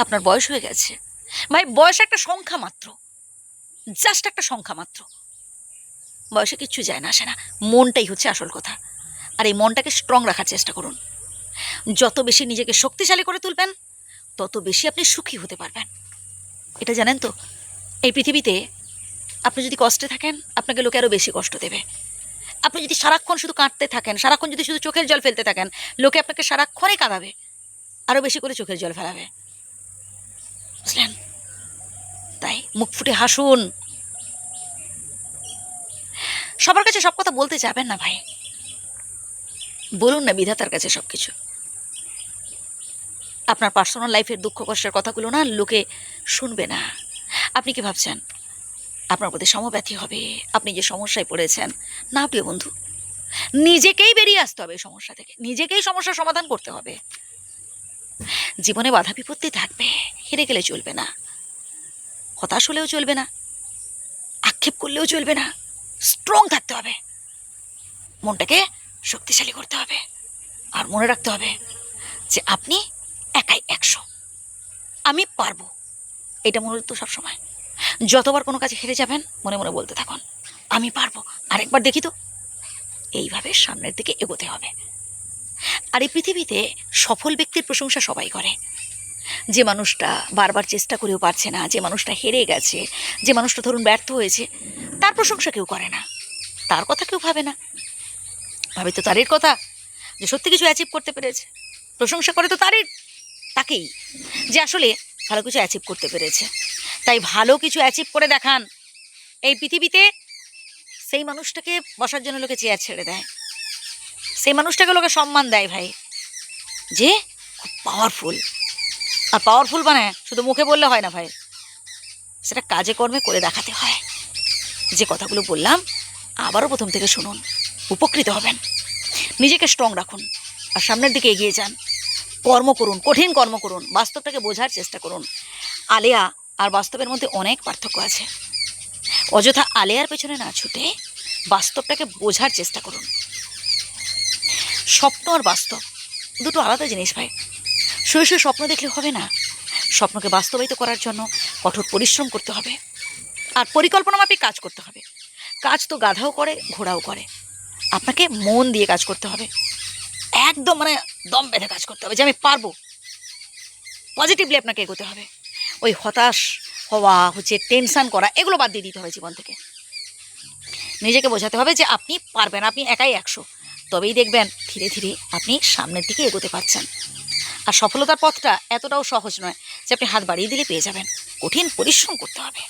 আপনার বয়স হয়ে গেছে। ভাই বয়স একটা সংখ্যা মাত্র, জাস্ট একটা সংখ্যা মাত্র। বয়সে কিচ্ছু যায় না আসে না, মনটাই হচ্ছে আসল কথা। আর এই মনটাকে স্ট্রং রাখার চেষ্টা করুন। যত বেশি নিজেকে শক্তিশালী করে তুলবেন তত বেশি আপনি সুখী হতে পারবেন। এটা জানেন তো, এই পৃথিবীতে আপনি যদি কষ্টে থাকেন আপনাকে লোকে আরও বেশি কষ্ট দেবে। আপনি যদি সারাক্ষণ শুধু কাঁদতে থাকেন, সারাক্ষণ যদি শুধু চোখের জল ফেলতে থাকেন, লোকে আপনাকে সারাক্ষণই কাঁদাবে, আরও বেশি করে চোখের জল ফেলাবে, বুঝলেন? তাই মুখ ফুটে হাসুন। সবার কাছে সব কথা বলতে যাবেন না ভাই, বলুন না বিধাতার কাছে সব কিছু। আপনার পার্সোনাল লাইফের দুঃখ কষ্টের কথাগুলো না লোকে শুনবে না। আপনি কি ভাবছেন আপনার প্রতি সমব্যথী হবে? আপনি যে সমস্যায় পড়েছেন, না প্রিয় বন্ধু, নিজেকেই বেরিয়ে আসতে হবে এই সমস্যা থেকে, নিজেকেই সমস্যার সমাধান করতে হবে। জীবনে বাধা বিপত্তি থাকবে, হেরে গেলে চলবে না, হতাশ হলেও চলবে না, আক্ষেপ করলেও চলবে না, স্ট্রং থাকতে হবে, মনটাকে শক্তিশালী করতে হবে। আর মনে রাখতে হবে যে আপনি একাই 100, আমি পারবো। এটা মনে রাখতো সবসময়। যতবার কোনো কাজে হেরে যাবেন মনে মনে বলতে থাকুন, আমি পারবো, আরেকবার দেখি তো। এইভাবে সামনের দিকে এগোতে হবে। আর এই পৃথিবীতে সফল ব্যক্তির প্রশংসা সবাই করে। যে মানুষটা বারবার চেষ্টা করেও পারছে না, যে মানুষটা হেরে গেছে, যে মানুষটা ধরুন ব্যর্থ হয়েছে, তার প্রশংসা কেউ করে না, তার কথা কেউ ভাবে না। ভাবে তো তারই কথা, যে সত্যি কিছু অ্যাচিভ করতে পেরেছে। প্রশংসা করে তো তাকেই, যে আসলে ভালো কিছু অ্যাচিভ করতে পেরেছে। তাই ভালো কিছু অ্যাচিভ করে দেখান। এই পৃথিবীতে সেই মানুষটাকে বসার জন্য লোকে চেয়ার ছেড়ে দেয়, সেই মানুষটাকে লোকে সম্মান দেয় ভাই, যে খুব পাওয়ারফুল। আর পাওয়ারফুল মানে শুধু মুখে বললে হয় না ভাই, সেটা কাজে কর্মে করে দেখাতে হয়। যে কথাগুলো বললাম আবারও প্রথম থেকে শুনুন, উপকৃত হবেন। নিজেকে স্ট্রং রাখুন আর সামনের দিকে এগিয়ে যান। কর্ম করুন, কঠিন কর্ম করুন, বাস্তবটাকে বোঝার চেষ্টা করুন। আলেয়া আর বাস্তবের মধ্যে অনেক পার্থক্য আছে। অযথা আলেয়ার পেছনে না ছুটে বাস্তবটাকে বোঝার চেষ্টা করুন। স্বপ্ন আর বাস্তব দুটো আলাদা জিনিস ভাই। শুয়ে শুয়ে স্বপ্ন দেখলে হবে না, স্বপ্নকে বাস্তবায়িত করার জন্য কঠোর পরিশ্রম করতে হবে আর পরিকল্পনা মাফিক কাজ করতে হবে। কাজ তো গাধাও করে, ঘোড়াও করে। আপনাকে মন দিয়ে কাজ করতে হবে, একদম দম বেঁধে কাজ করতে হবে যে আমি পারবো। পজিটিভলি আপনাকে এগোতে হবে। ওই হতাশ হওয়া, টেনশন করা, এগুলো বাদ দিয়ে দিতে হবে জীবন থেকে। নিজেকে বোঝাতে হবে যে আপনি পারবেন, আপনি একাই 100। তবেই দেখবেন ধীরে ধীরে আপনি সামনের দিকে এগোতে পারছেন। আর সফলতার পথটা এতটাও সহজ নয় যে আপনি হাত বাড়িয়ে দিলে পেয়ে যাবেন, কঠিন পরিশ্রম করতে হবে।